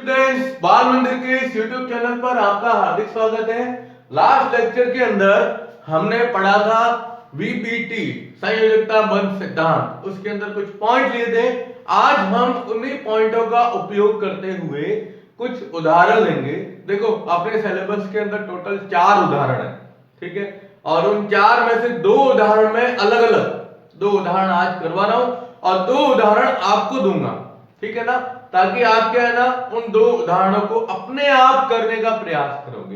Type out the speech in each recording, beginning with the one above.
Students, बाल मंदिर के इस YouTube चैनल पर आपका हार्दिक स्वागत है। लास्ट लेक्चर के अंदर हमने पढ़ा था वीबीटी संयोजकता बंध सिद्धांत, उसके अंदर कुछ पॉइंट लिए थे। आज हम उन्हीं पॉइंटों का उपयोग करते हुए कुछ उदाहरण लेंगे। देखो, अपने सिलेबस के अंदर टोटल 4 उदाहरण है, ठीक है, और उन 4 में से 2 उदाहरण में अलग अलग 2 उदाहरण आज करवा रहा हूं और 2 उदाहरण आपको दूंगा, ठीक है ना, ताकि आप क्या है ना उन 2 उदाहरणों को अपने आप करने का प्रयास करोगे।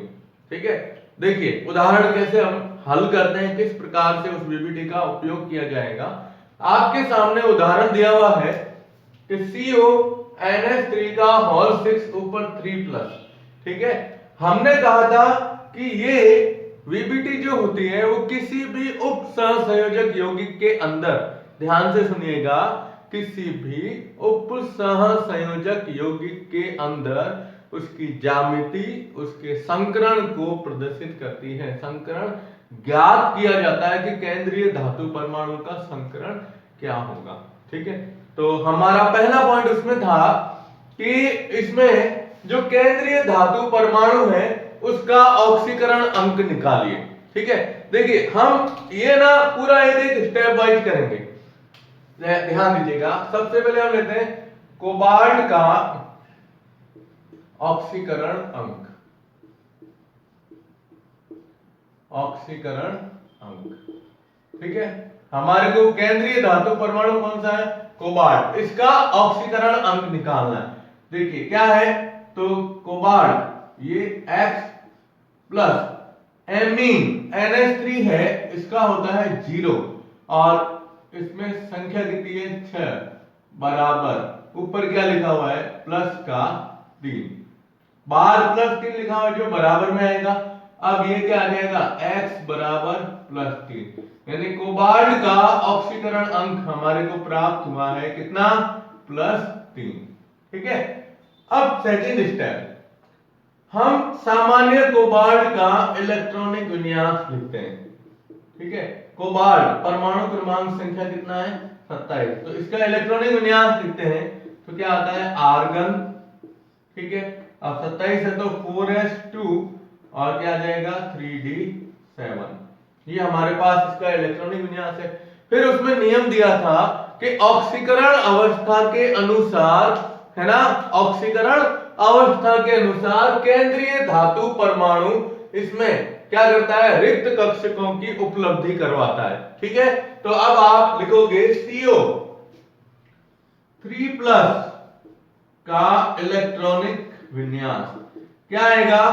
ठीक है, देखिए उदाहरण कैसे हम हल करते हैं, किस प्रकार से उस बीबीटी का उपयोग किया जाएगा। आपके सामने उदाहरण दिया हुआ है कि CONH3 का होल 6 ऊपर 3+, ठीक है। हमने कहा था कि ये वीबीटी जो होती है वो किसी भी उप सहसंयोजक यौगिक के अंदर, ध्यान से सुनिएगा, किसी भी उप सहसंयोजक यौगिक के अंदर उसकी ज्यामिति, उसके संकरण को प्रदर्शित करती है। संकरण ज्ञात किया जाता है कि केंद्रीय धातु परमाणु का संकरण क्या होगा। ठीक है, तो हमारा पहला पॉइंट उसमें था कि इसमें जो केंद्रीय धातु परमाणु है उसका ऑक्सीकरण अंक निकालिए। ठीक है, देखिए हम ये ना पूरा एक स्टेप वाइज करेंगे, ध्यान दीजिएगा। सबसे पहले हम लेते हैं कोबाल्ट का ऑक्सीकरण अंक। ऑक्सीकरण अंक, ठीक है, हमारे को केंद्रीय धातु परमाणु कौन सा है? कोबाल्ट। इसका ऑक्सीकरण अंक निकालना है। देखिए क्या है, तो कोबाल्ट ये X प्लस एमीन NH3 है, इसका होता है 0 और इसमें संख्या कितनी है? 6 बराबर ऊपर क्या लिखा हुआ है? प्लस का 3, बाहर प्लस 3 लिखा हुआ है जो बराबर में आएगा। अब ये क्या आ जाएगा? X बराबर प्लस 3, यानी कोबाल्ट का ऑक्सीकरण अंक हमारे को प्राप्त हुआ है कितना? प्लस 3। ठीक है, अब सेकंड स्टेप, हम सामान्य कोबाल्ट का इलेक्ट्रॉनिक विन्यास लिखते हैं। ठीक है, कोबाल्ट परमाणु क्रमांक संख्या कितना है? 27, तो इसका इलेक्ट्रॉनिक विन्यास लिखते हैं तो क्या आता है? आर्गन। ठीक है, अब 27 है तो 4s2 और क्या आ जाएगा? 3d7। ये हमारे पास इसका इलेक्ट्रॉनिक विन्यास है। फिर उसमें नियम दिया था कि ऑक्सीकरण अवस्था के अनुसार, है ना, ऑक्सीकरण अवस्था के अनुसार केंद्रीय धातु परमाणु इसमें क्या करता है? रिक्त कक्षकों की उपलब्धि करवाता है। ठीक है, तो अब आप लिखोगे CO3+ का इलेक्ट्रॉनिक विन्यास क्या आएगा?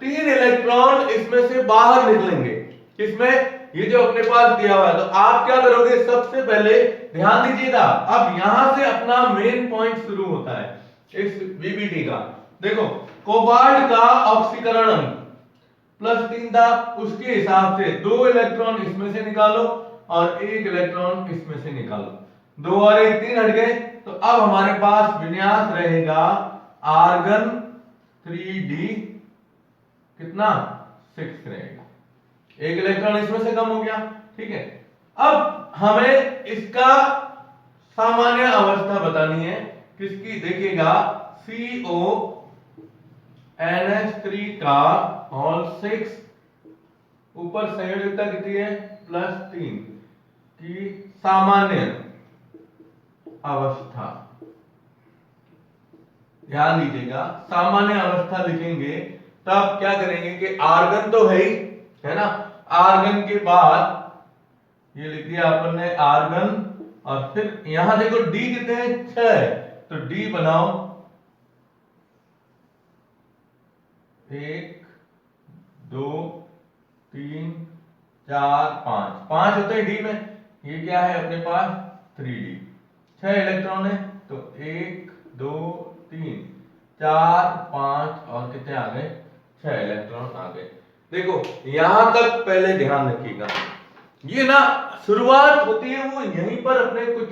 3 इलेक्ट्रॉन इसमें से बाहर निकलेंगे। किसमें? ये जो अपने पास दिया हुआ है। तो आप क्या करोगे? सबसे पहले ध्यान दीजिएगा, अब यहां से अपना मेन पॉइंट शुरू होता है इस बीबीटी का। देखो, कोबाल्ट का ऑक्सीकरण अंक प्लस 3 था, उसके हिसाब से 2 इलेक्ट्रॉन इसमें से निकालो और 1 इलेक्ट्रॉन इसमें से निकालो। 2 और 1 3 हट गए, तो अब हमारे पास विन्यास रहेगा आर्गन 3d कितना? 6 रहेगा। 1 इलेक्ट्रॉन इसमें से कम हो गया। ठीक है, अब हमें इसका सामान्य अवस्था बतानी है। किसकी? देखिएगा, CONH3 का होल 6 ऊपर संयोजकता कितनी है? प्लस 3 की सामान्य अवस्था। ध्यान दीजिएगा, सामान्य अवस्था लिखेंगे तब क्या करेंगे कि आर्गन तो है ही, है ना, आर्गन के बाद ये लिख दिया अपन ने आर्गन, और फिर यहां देखो डी कितने हैं? 6 है, तो डी बनाओ 1 2 3 4 5, 5 होते हैं डी में। ये क्या है अपने पास? 3d। 6 इलेक्ट्रॉन है, तो 1 2 3 4 5 और कितने आ गए? 6 इलेक्ट्रॉन आ गए। देखो यहां तक पहले ध्यान रखिएगा, ये ना शुरुआत होती है वो यहीं पर अपने कुछ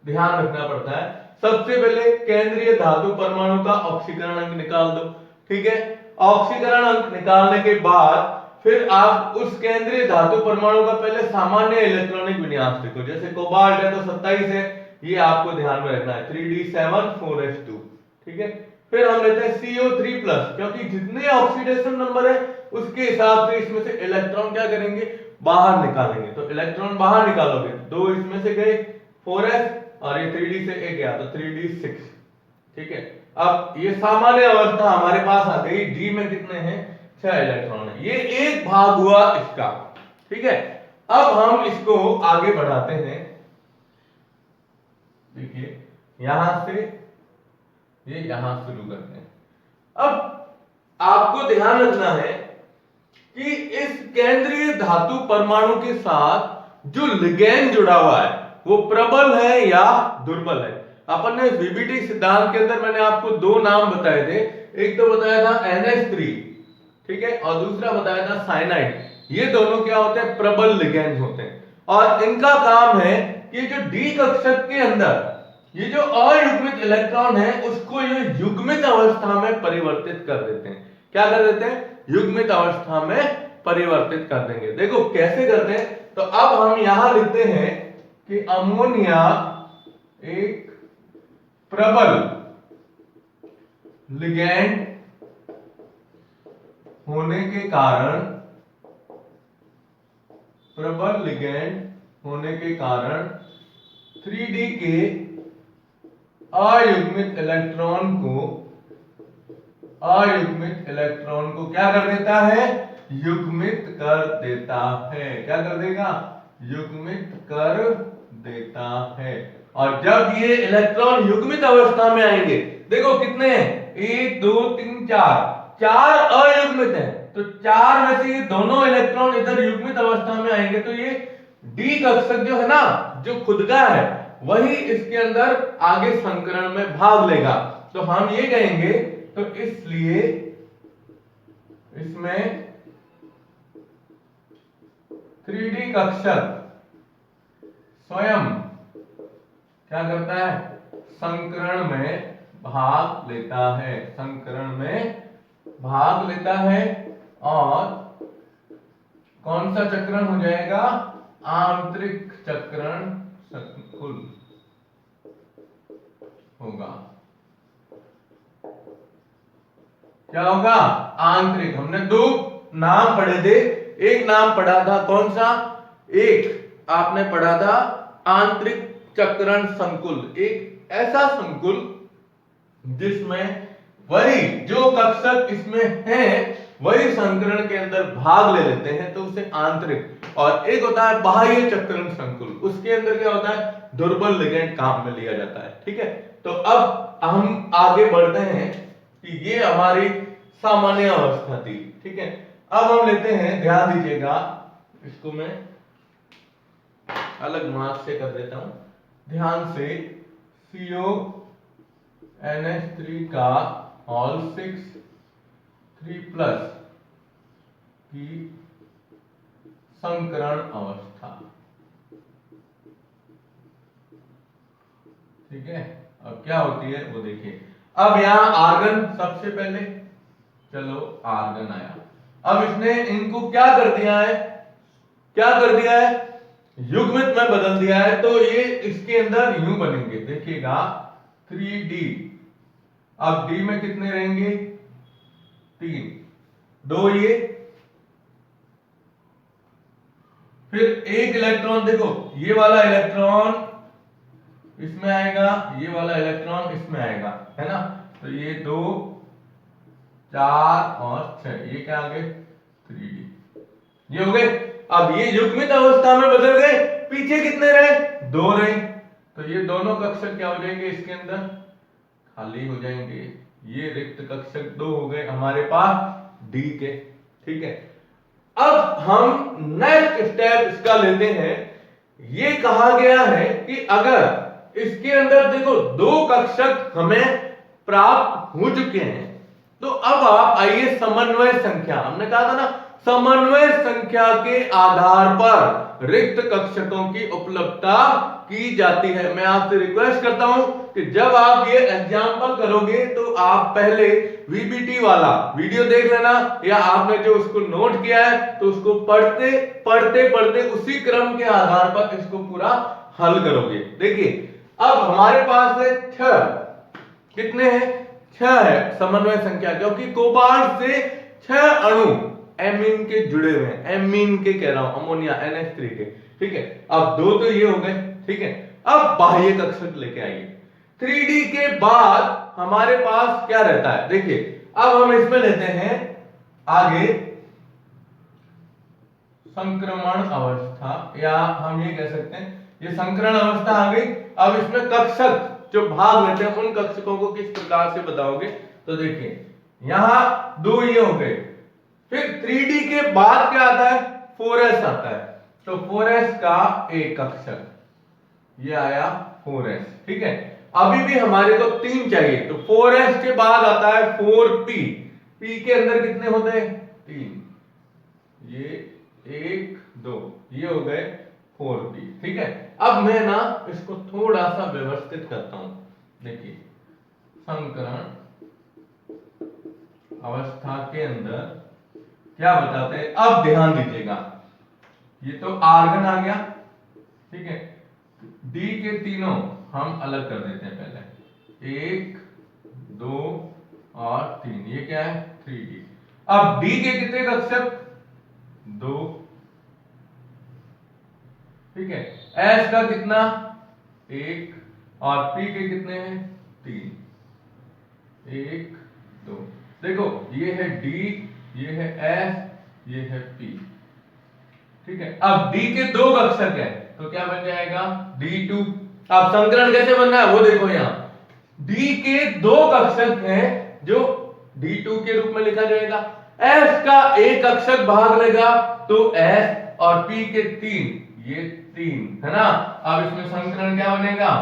ध्यान रखना पड़ता है। सबसे पहले केंद्रीय धातु परमाणु का ऑक्सीकरण अंक निकाल दो। ठीक है, ऑक्सीकरण अंक निकालने के बाद फिर आप उस केंद्रीय धातु परमाणु का पहले सामान्य इलेक्ट्रॉनिक विन्यास देखो। जैसे कोबाल्ट है तो 27 है, ये आपको ध्यान में रखना है, 3d7 4s2। ठीक है, फिर हम लेते हैं CO3 प्लस, क्योंकि जितने ऑक्सीडेशन नंबर है उसके हिसाब से इसमें से इलेक्ट्रॉन क्या करेंगे, बाहर निकालेंगे। तो इलेक्ट्रॉन बाहर निकालोगे, 2 इसमें से गए 4s, और ये 3d से 1 गया तो 3d6। ठीक है, अब ये सामान्य अवस्था हमारे पास आ गई। डी में कितने हैं, 6 इलेक्ट्रॉन है। ये एक भाग हुआ इसका। ठीक है, अब हम इसको आगे बढ़ाते हैं। देखिए यहां से ये यहां शुरू करते हैं। अब आपको ध्यान रखना है कि इस केंद्रीय धातु परमाणु के साथ जो लिगैंड जुड़ा हुआ है वो प्रबल है या दुर्बल है। अपन ने वीबीटी सिद्धांत के अंदर मैंने आपको 2 नाम बताए थे, एक तो बताया था NH3, ठीक है, और दूसरा बताया था साइनाइड। ये दोनों क्या होते हैं, प्रबल लिगैंड होते हैं, और इनका काम है कि जो डी कक्षक के अंदर ये जो अयुग्मित इलेक्ट्रॉन है उसको ये युग्मित अवस्था में परिवर्तित कर देते हैं। क्या कर देते हैं, युग्मित अवस्था में परिवर्तित कर देंगे। देखो कैसे करते हैं, तो अब हम यहां लिखते हैं कि अमोनिया एक प्रबल लिगैंड होने के कारण, प्रबल लिगैंड होने के कारण 3d के अयुग्मित इलेक्ट्रॉन को क्या कर देता है, युग्मित कर देता है। क्या कर देगा, युग्मित कर देता है। और जब ये इलेक्ट्रॉन युग्मित अवस्था में आएंगे, देखो कितने हैं, 1 2 3 4 अयुग्मित है, तो 4 में से ये दोनों इलेक्ट्रॉन इधर युग्मित अवस्था में आएंगे, तो ये डी कक्षक जो है ना, जो खुद का है, वही इसके अंदर आगे संकरण में भाग लेगा। तो हम ये कहेंगे, तो इसलिए इसमें 3d कक्षक स्वयं क्या करता है, संकरण में भाग लेता है, संकरण में भाग लेता है। और कौन सा चक्रण हो जाएगा, आंतरिक चक्रण संकुल होगा। क्या होगा, आंतरिक। हमने 2 नाम पढ़े थे, एक नाम पढ़ा था कौन सा, एक आपने पढ़ा था आंतरिक चक्रण संकुल, एक ऐसा संकुल जिसमें वही जो कक्षक इसमें है वही संकरण के अंदर भाग ले लेते हैं, तो उसे आंतरिक। और एक होता है बाह्य चक्रण संकुल, उसके अंदर क्या होता है, दुर्बल लिगैंड काम में लिया जाता है। ठीक है, तो अब हम आगे बढ़ते हैं कि ये हमारी सामान्य अवस्था थी। ठीक है, अब हम लेते हैं, ध्यान दीजिएगा, इसको मैं अलग मार्क से कर देता हूं, ध्यान से। CONH3 का होल 6 3 प्लस की संकरण अवस्था। ठीक है, अब क्या होती है वो देखिए। अब यहां आर्गन सबसे पहले, चलो आर्गन आया। अब इसने इनको क्या कर दिया है, क्या कर दिया है, युग्मित में बदल दिया है। तो ये इसके अंदर यूं बनेंगे, देखिएगा 3d। अब d में कितने रहेंगे, 3, 2 ये, फिर एक इलेक्ट्रॉन, देखो ये वाला इलेक्ट्रॉन इसमें आएगा, ये वाला इलेक्ट्रॉन इसमें आएगा, है ना। तो ये 2 4 और 6, ये क्या आ गए, 3d, ये हो गए। अब ये युग्मित अवस्था में बदल गए, पीछे कितने रहे, 2 रहे, तो ये दोनों कक्षक क्या हो जाएंगे, इसके अंदर खाली हो जाएंगे। ये रिक्त कक्षक 2 हो गए हमारे पास डी के। ठीक है, अब हम नेक्स्ट स्टेप इसका लेते हैं। ये कहा गया है कि अगर इसके अंदर देखो 2 कक्षक हमें प्राप्त हो चुके हैं, तो अब आप आइए समन्वय संख्या, हमने कहा था ना समन्वय संख्या के आधार पर रिक्त कक्षकों की उपलब्धता की जाती है। मैं आपसे रिक्वेस्ट करता हूं कि जब आप ये एग्जाम्पल करोगे तो आप पहले वीबीटी वाला वीडियो देख लेना, या आपने जो उसको नोट किया है तो उसको पढ़ते पढ़ते पढ़ते उसी क्रम के आधार पर इसको पूरा हल करोगे। देखिए अब हमारे पास है 6, कितने हैं, 6 है समन्वय संख्या, क्योंकि कोबाल्ट से 6 अणु एमीन के जुड़े हुए हैं, एमीन के कह रहा हूं, अमोनिया NH3 के। ठीक है, अब 2 तो ये हो गए। ठीक है, अब बाह्य कक्षक लेके आइए। 3D के बाद हमारे पास क्या रहता है, देखिए अब हम इसमें लेते हैं आगे संक्रमण अवस्था, या हम ये कह सकते हैं ये संकरण अवस्था आ गई। अब इसमें कक्षक जो भाग लेते हैं उन कक्षकों को किस प्रकार से बताओगे, तो देखिए यहां 2 ये हो गए, फिर 3D के बाद क्या आता है, 4s आता है, तो 4s का एक कक्षक ये आया 4s। ठीक है, अभी भी हमारे को 3 चाहिए, तो 4s के बाद आता है 4p, p के अंदर कितने होते हैं 3, ये 1 2, ये हो गए 4p। ठीक है, अब मैं ना इसको थोड़ा सा व्यवस्थित करता हूं। देखिए संकरण अवस्था के अंदर क्या बताते हैं, अब ध्यान दीजिएगा, ये तो आर्गन आ गया। ठीक है, डी के तीनों हम अलग कर देते हैं पहले, 1 2 और 3, ये क्या है 3D। अब डी के कितने कक्षक 2। ठीक है, एस का कितना 1 और पी के कितने हैं 3, 1 2। देखो ये है डी, ये है एस, ये है पी। ठीक है, अब डी के 2 कक्षक है तो क्या बन जाएगा D2। अब संकरण कैसे बन रहा है वो देखो, यहां डी के 2 कक्षक हैं जो D2 के रूप में लिखा जाएगा, S का एक कक्षक भाग लेगा तो S, और P के 3, ये 3 है ना। अब इसमें संकरण क्या बनेगा,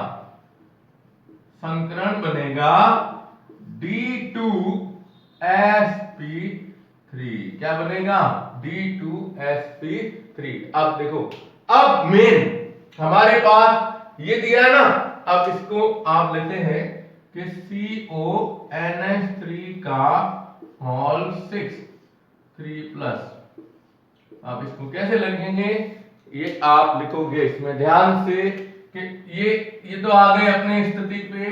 संकरण बनेगा D2sp3, क्या बनेगा D2sp3। अब देखो, अब मेन हमारे पास ये दिया है ना, अब इसको आप लेते हैं कि CONH3 का होल 6 3+। आप इसको कैसे लिखेंगे, ये आप लिखोगे इसमें ध्यान से कि ये तो आ गए अपने स्थिति पे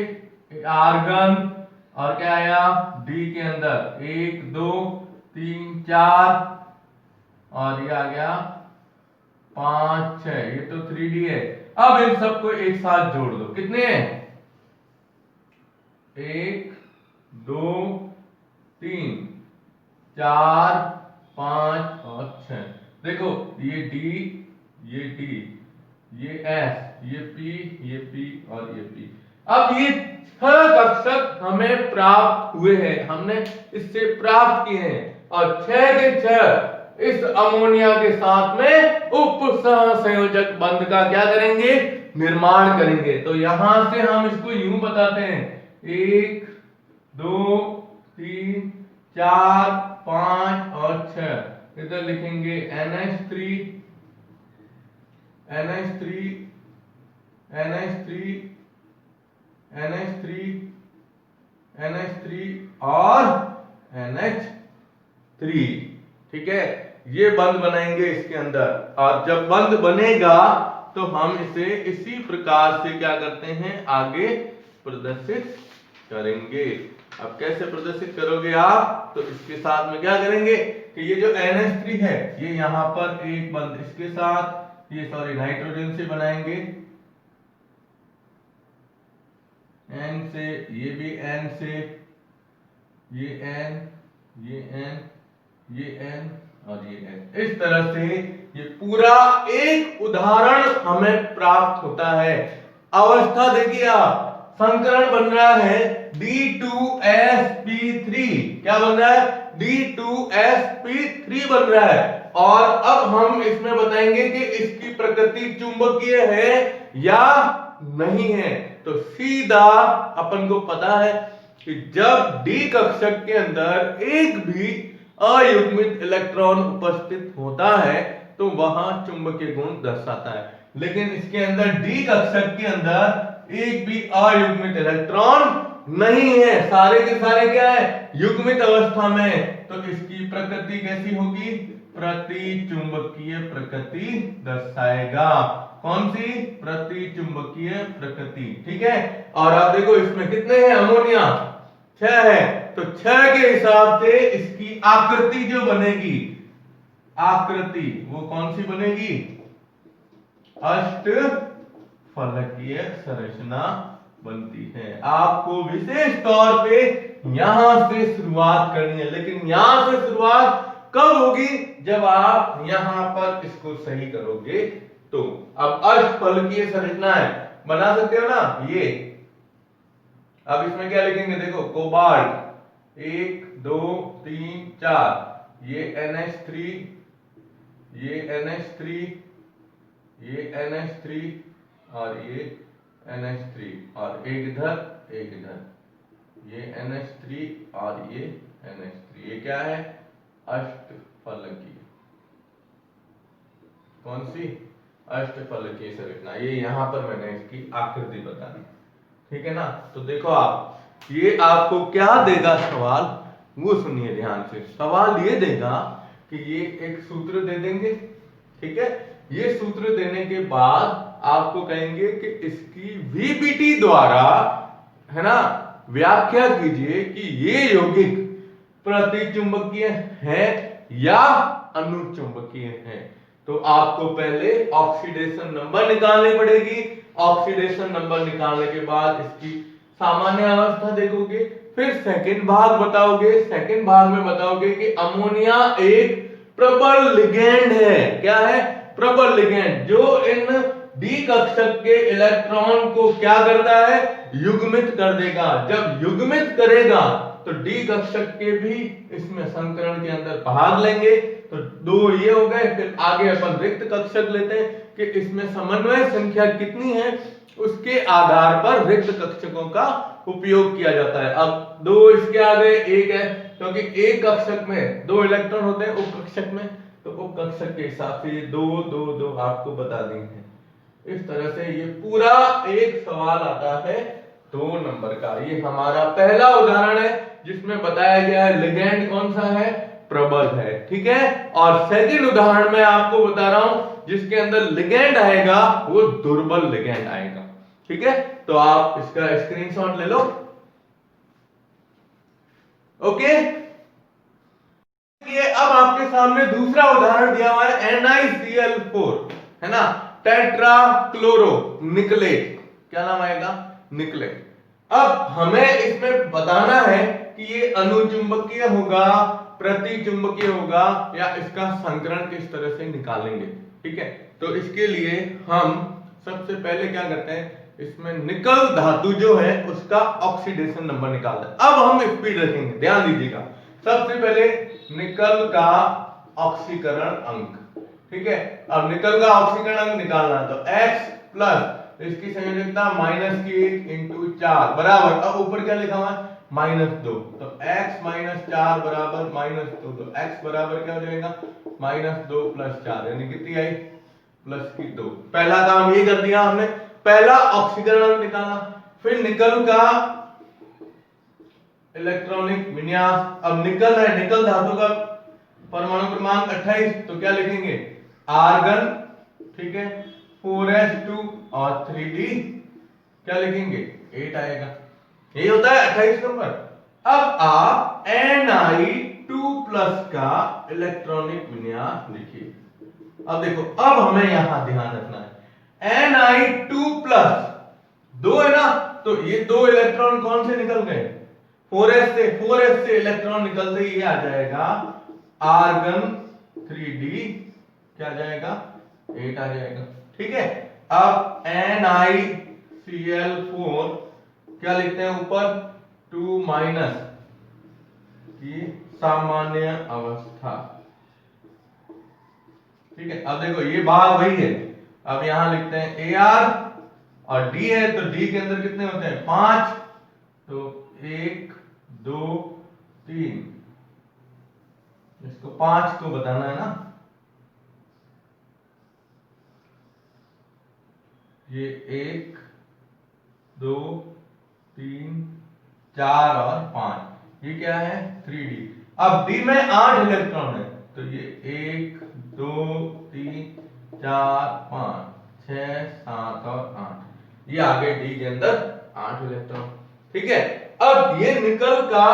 आर्गन, और क्या आया डी के अंदर 1 2 3 4, और ये आ गया 5 6, ये तो 3D है। अब इन सबको एक साथ जोड़ दो, कितने हैं 1 2 3 4 5 और 6। देखो ये डी, ये डी, ये एस, ये पी और ये पी। अब ये 6 कक्षक हमें प्राप्त हुए हैं, हमने इससे प्राप्त किए हैं, और 6 के 6 इस अमोनिया के साथ में उप सहसंयोजक बंध का क्या करेंगे, निर्माण करेंगे। तो यहां से हम इसको यूं बताते हैं 1 2 3 4 5 और 6, इधर लिखेंगे NH3 NH3 NH3 NH3 NH3 और NH3। ठीक है, ये बंध बनाएंगे इसके अंदर, और जब बंध बनेगा तो हम इसे इसी प्रकार से क्या करते हैं आगे प्रदर्शित करेंगे। अब कैसे प्रदर्शित करोगे आप, तो इसके साथ में क्या करेंगे कि ये जो NH3 है ये यहां पर एक बंध इसके साथ, ये सॉरी नाइट्रोजन से बनाएंगे, N से, ये भी N से, ये N, ये N, ये N और ये N। इस तरह से ये पूरा एक उदाहरण हमें प्राप्त होता है। अवस्था देखिए आप, संकरण बन रहा है D2sp3, क्या बन रहा है D2sp3 बन रहा है। और अब हम इसमें बताएंगे कि इसकी प्रकृति चुंबकीय है या नहीं है। तो सीधा अपन को पता है कि जब D कक्षक के अंदर एक भी अयुग्मित इलेक्ट्रॉन उपस्थित होता है तो वहां चुंबकीय गुण दर्शाता है, लेकिन इसके अंदर D कक्षक के अंदर एक भी अयुग्मित इलेक्ट्रॉन नहीं है, सारे के सारे क्या है युग्मित अवस्था में। तो इसकी प्रकृति कैसी होगी, प्रतिचुंबकीय प्रकृति दर्शाएगा। कौन सी, प्रतिचुंबकीय प्रकृति। ठीक है, और आप देखो इसमें कितने हैं अमोनिया, 6 है, तो 6 के हिसाब से इसकी आकृति जो बनेगी, आकृति वो कौन सी बनेगी? अष्टफलकीय संरचना बनती है। आपको विशेष तौर पे यहां से शुरुआत करनी है, लेकिन यहां से शुरुआत कब होगी? जब आप यहां पर इसको सही करोगे तो। अब अष्टफलकीय संरचना है, बना सकते हो ना ये। अब इसमें क्या लिखेंगे? देखो, कोबाल्ट 1 2 3 4, ये NH3, ये NH3, ये NH3 और ये NH3, और एक इधर एक इधर, ये NH3 और ये NH3। ये क्या है? अष्टफलकीय। कौन सी? अष्टफलकीय संरचना। ये यहां पर मैंने इसकी आकृति बतानी, ठीक है ना? तो देखो आप, ये आपको क्या देगा सवाल, वो सुनिए ध्यान से। सवाल ये देगा कि ये एक सूत्र दे देंगे, ठीक है? ये सूत्र देने के बाद आपको कहेंगे कि इसकी VPT द्वारा, है ना, व्याख्या कीजिए कि ये यौगिक प्रतिचुंबकीय है या अनुचुंबकीय है। तो आपको पहले ऑक्सीडेशन नंबर निकालनी पड़ेगी। ऑक्सीडेशन नंबर निकालने के बाद इसकी सामान्य अवस्था देखोगे, फिर सेकंड भाग बताओगे। सेकंड भाग में बताओगे कि अमोनिया एक प्रबल लिगेंड है। क्या है? प्रबल लिगेंड, जो इन डी कक्षक के इलेक्ट्रॉन को क्या करता है? युग्मित कर देगा। जब युग्मित करेगा तो डी कक्षक के भी इसमें संकरण के अंदर भाग लेंगे। तो दो ये हो गए। फिर आगे अपन रिक्त कक्षक लेते हैं कि इसमें समन्वय संख्या कितनी है, उसके आधार पर रिक्त कक्षकों का उपयोग किया जाता है। अब दो इसके आगे एक है, क्योंकि एक कक्षक में 2 इलेक्ट्रॉन होते हैं, उप कक्षक में, तो उप कक्षक के हिसाब से ये 2 2 2 आपको बता देंगे। इस तरह से ये पूरा एक सवाल आता है 2 नंबर का। ये हमारा पहला उदाहरण है जिसमें बताया गया है लिगेंड कौन सा है? प्रबल है, ठीक है? और सेकंड उदाहरण में आपको बता रहा हूं जिसके अंदर लिगेंड आएगा वो दुर्बल लिगेंड आएगा, ठीक है? तो आप इसका स्क्रीनशॉट ले लो। ओके, ये अब आपके सामने दूसरा उदाहरण दिया हुआ है NiCl4, है ना, टेट्रा क्लोरो निकलेट। क्या नाम आएगा? निकलेट। अब हमें इसमें बताना है कि ये अनुचुंबकीय होगा, प्रतिचुंबकीय होगा, या इसका संकरण किस तरह से निकालेंगे, ठीक है? तो इसके लिए हम सबसे पहले क्या करते हैं, इसमें निकल धातु जो है उसका ऑक्सीडेशन नंबर निकालते हैं। अब हम स्पीड रखेंगे, ध्यान दीजिएगा। सबसे पहले निकल का ऑक्सीकरण अंक, ठीक है? अब निकल का ऑक्सीकरण अंक निकालना है तो X प्लस इसकी संयोजकता -1 इंटू 4 बराबर, अब ऊपर क्या लिखा हुआ है? -2। तो x -4 बराबर -2, तो x बराबर क्या हो जाएगा? -2 + 4, यानी कितनी आई? +2। पहला काम ये कर दिया हमने, पहला ऑक्सीकरण अंक निकाला। फिर निकल का इलेक्ट्रॉनिक विन्यास। अब निकल है, निकल धातु का परमाणु क्रमांक 28, तो क्या लिखेंगे? आर्गन, ठीक है, 4s2 और 3d, क्या लिखेंगे? 8 आएगा। यही होता है 28 नंबर। अब आप Ni2+ का इलेक्ट्रॉनिक विन्यास लिखिए। अब देखो, अब हमें यहां ध्यान रखना है, Ni2+, 2 है ना, तो ये 2 इलेक्ट्रॉन कौन से निकल गए? 4s से इलेक्ट्रॉन निकलते ही ये आ जाएगा आर्गन 3d, क्या आ जाएगा? 8 आ जाएगा, ठीक है? अब NiCl4 क्या लिखते हैं ऊपर? 2- की सामान्य अवस्था, ठीक है? अब देखो ये भाग वही है। अब यहां लिखते हैं Ar, और D है तो D के अंदर कितने होते हैं? 5, तो 1 2 3, इसको 5 को बताना है ना, ये 1 2 3 4 और 5, ये क्या है? 3d। अब d में 8 इलेक्ट्रॉन है, तो ये 1 2 3 4 5 6 7 और 8, ये आ गए d के अंदर 8 इलेक्ट्रॉन, ठीक है। अब ये निकल का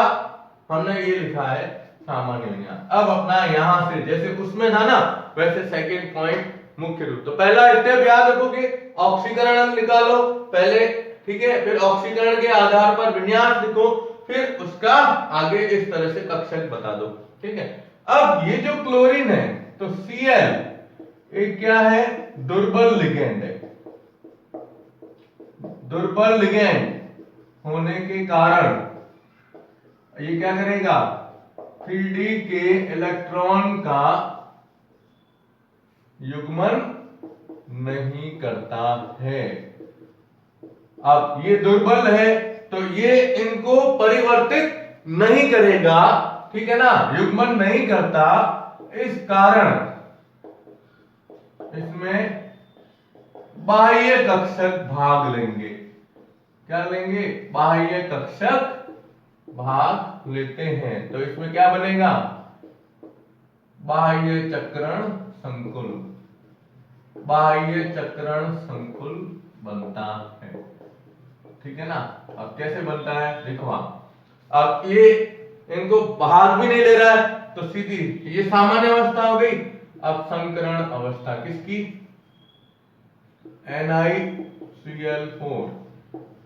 हमने ये लिखा है सामान्य विन्यास। अब अपना यहां से जैसे उसमें था ना वैसे सेकंड पॉइंट मुख्य रूप। तो पहला स्टेप याद रखोगे, ऑक्सीकरण निकालो पहले, ठीक है, फिर ऑक्सीकरण के आधार पर विन्यास लिखो, फिर उसका आगे इस तरह से कक्षक बता दो, ठीक है। अब ये जो क्लोरीन है तो Cl एक क्या है, दुर्बल लिगेंड है। दुर्बल लिगेंड होने के कारण ये क्या करेगा, 3D के इलेक्ट्रॉन का युग्मन नहीं करता है। अब ये दुर्बल है तो ये इनको परिवर्तित नहीं करेगा, ठीक है ना, युग्मन नहीं करता, इस कारण इसमें बाह्य कक्षक भाग लेंगे। क्या लेंगे, बाह्य कक्षक भाग लेते हैं। तो इसमें क्या बनेगा, बाह्य चक्रण संकुल, बाह्य चक्रण संकुल बनता है, ठीक है ना। अब कैसे बनता है देखो आप, अब ये इनको भाग भी नहीं ले रहा है तो सीधी ये सामान्य अवस्था हो गई। अब संकरण अवस्था किसकी, NiCl4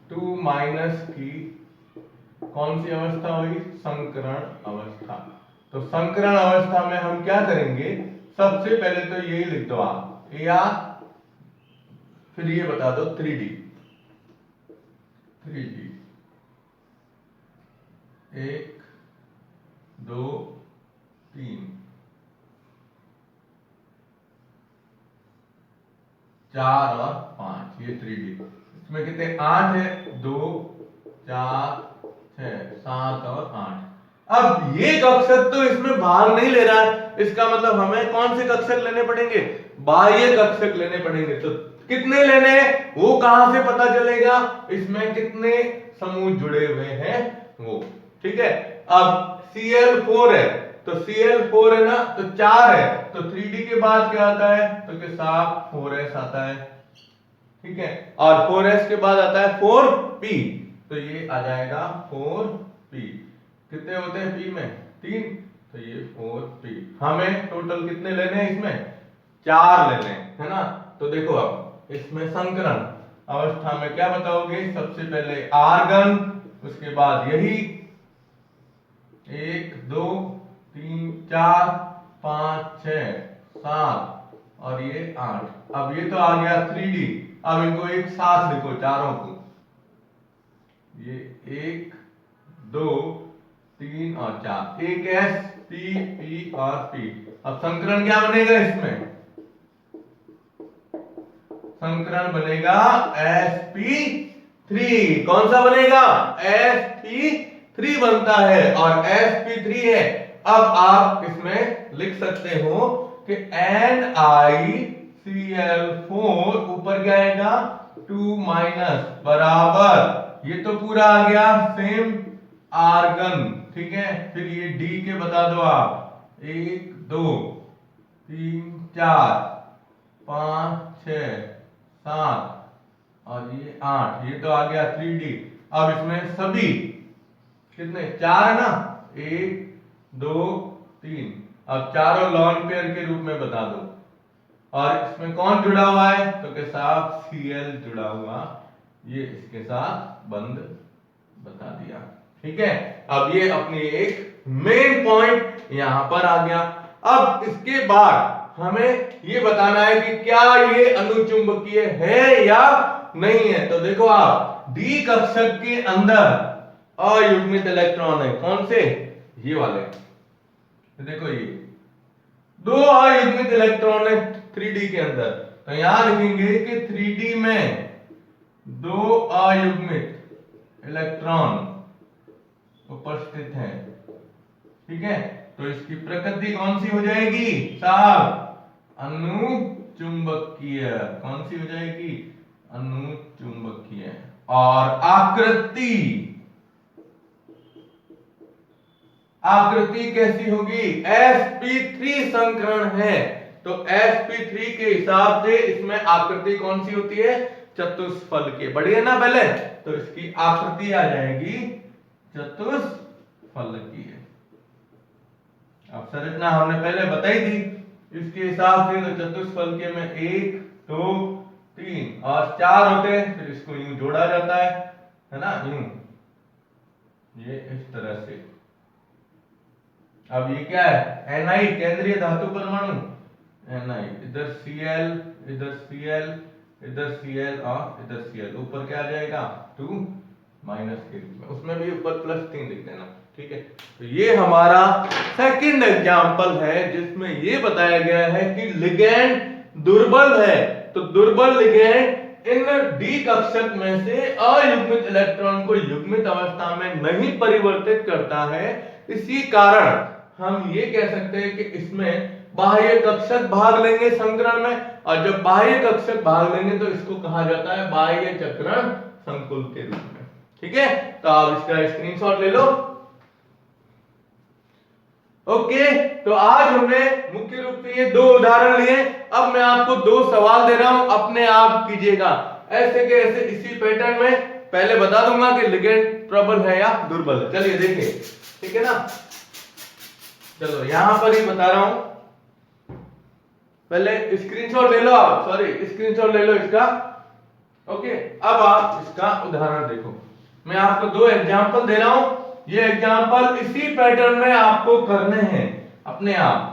2 माइनस की कौन सी अवस्था हुई, संकरण अवस्था। तो संकरण अवस्था में हम क्या करेंगे, सबसे पहले तो यही लिख दो आप, या फिर ये बता दो 3D 1 2 3 4 और 5, ये 3D। इसमें कितने 8 है, 2 4 6 7 और 8। अब ये कक्षक तो इसमें भाग नहीं ले रहा है, इसका मतलब हमें कौन से कक्षक लेने पड़ेंगे, बाह्य कक्षक लेने पड़ेंगे। तो कितने लेने हैं वो कहां से पता चलेगा, इसमें कितने समूह जुड़े हुए हैं वो, ठीक है। अब Cl4 है तो Cl4 है ना, तो 4 है तो 3D के बाद क्या आता है, तो के साथ 4s आता है, ठीक है, और 4s के बाद आता है 4p, तो ये आ जाएगा 4p। कितने होते हैं p में, 3, तो ये 4p। हमें टोटल कितने लेने हैं, इसमें 4 लेने हैं, है ना। तो देखो अब इसमें संकरण अवस्था में क्या बताओगे, सबसे पहले आर्गन, उसके बाद यही 1 2 3 4 5 6 7 और ये 8। अब ये तो आ गया 3D। अब इनको एक साथ लिखो चारों को, ये 1 2 3 और 4, एक S P P और P। अब संकरण क्या बनेगा, इसमें संकरण बनेगा sp3। कौन सा बनेगा, sp3 बनता है, और sp3 है। अब आप इसमें लिख सकते हो कि NiCl4 ऊपर क्या आएगा 2 माइनस बराबर, ये तो पूरा आ गया सेम आर्गन, ठीक है। फिर ये D के बता दो आप, 1 2 3 4 5 6 7 और ये 8, ये तो आ गया 3D। अब इसमें सभी कितने 4 है ना, 1 2 3, अब चारों लॉन पेयर के रूप में बता दो। और इसमें कौन जुड़ा हुआ है, तो के साथ Cl जुड़ा हुआ, ये इसके साथ बंद बता दिया, ठीक है। अब ये अपनी एक मेन पॉइंट यहां पर आ गया। अब इसके बाद हमें ये बताना है कि क्या ये अनुचुंबकीय है या नहीं है। तो देखो आप, डी कक्षक के अंदर अयुग्मित इलेक्ट्रॉन है, कौन से, ये वाले। तो देखो ये 2 अयुग्मित इलेक्ट्रॉन है 3D के अंदर, तो यहां लिखेंगे कि 3D में 2 अयुग्मित इलेक्ट्रॉन उपस्थित है, ठीक है। तो इसकी प्रकृति कौन सी हो जाएगी साहब, अनुचुंबकीय। कौन सी हो जाएगी, अनुचुंबकीय। और आकृति, आकृति कैसी होगी, sp3 संकरण है, तो sp3 के हिसाब से इसमें आकृति कौन सी होती है, चतुष्फलकीय। बढ़िया ना पहले, तो इसकी आकृति आ जाएगी चतुष्फलकीय। अब संरचना हमने पहले बताई थी, इसके हिसाब से तो चतुष्फलकीय में 1 2 3 और 4 होते हैं, फिर इसको यूं जोड़ा जाता है ना, यूं, ये इस तरह से। अब ये क्या है, Na, केंद्रीय धातु परमाणु, Na, इधर Cl, इधर Cl, इधर Cl और इधर Cl, ऊपर क्या आ जाएगा 2 माइनस के रूप में, उसमें भी ऊपर +3 लिख देना, ठीक है। तो ये हमारा सेकंड एग्जांपल है जिसमें ये बताया गया है कि लिगैंड दुर्बल है, तो दुर्बल लिगैंड इन डी कक्षक में से अयुग्मित इलेक्ट्रॉन को युग्मित अवस्था में नहीं परिवर्तित करता है। इसी कारण हम ये कह सकते हैं कि इसमें बाह्य कक्षक भाग लेंगे संकरण में, और जब बाह्य कक्षक भाग लेंगे तो इसको कहा जाता है बाह्य चक्रण संकुल के रूप में, ठीक है। तो आप इसका स्क्रीनशॉट ले लो। ओके, तो आज हमने मुख्य रूप से ये 2 उदाहरण लिए। अब मैं आपको 2 सवाल दे रहा हूं, अपने आप कीजिएगा ऐसे के ऐसे इसी पैटर्न में। पहले बता दूंगा कि लिगेंड प्रबल है या दुर्बल है। चलिए देखिए, ठीक है ना। चलो यहां पर ही बता रहा हूं, पहले स्क्रीनशॉट ले लो आप, सॉरी स्क्रीनशॉट ले लो इसका। ओके, अब आप इसका उदाहरण देखो। मैं आपको 2 एग्जांपल दे रहा हूं, ये एग्जांपल इसी पैटर्न में आपको करने हैं अपने आप।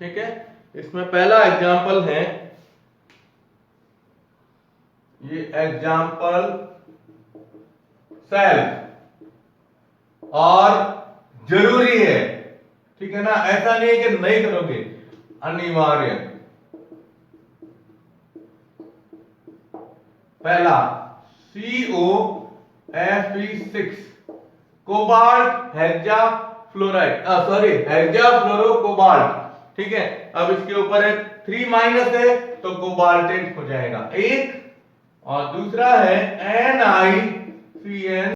ठीक है, इसमें पहला एग्जांपल है, ये एग्जांपल सेल्फ और जरूरी है, ठीक है ना। ऐसा नहीं है कि नहीं करोगे, अनिवार्य। पहला COFe6 cobalt hexa fluoride, sorry hexa fluoro cobalt, ठीक है। अब इसके ऊपर है 3 माइनस है तो कोबाल्टेट हो जाएगा 1, और दूसरा है NiCN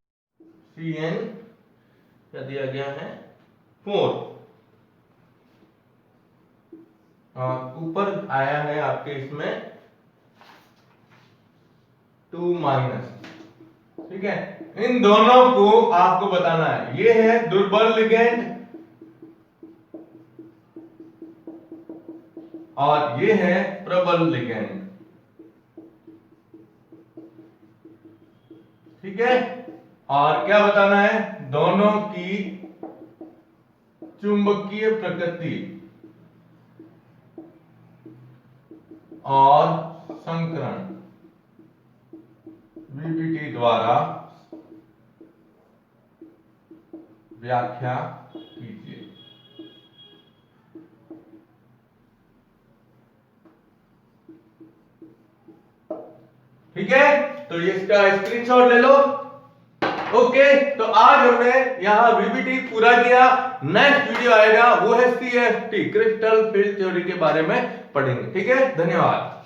क्या दिया गया है 4, और ऊपर आया है आपके इसमें 2 माइनस, ठीक है। इन दोनों को आपको बताना है, ये है दुर्बल लिगेंड और ये है प्रबल लिगेंड, ठीक है। और क्या बताना है, दोनों की चुंबकीय प्रकृति और संकरण VBT द्वारा व्याख्या कीजिए। ठीक है, तो ये इसका स्क्रीनशॉट ले लो। ओके, तो आज हमने यहां VBT पूरा किया। नेक्स्ट वीडियो आएगा, वो है CFT क्रिस्टल फील्ड थ्योरी के बारे में पढ़ेंगे। ठीक है, धन्यवाद।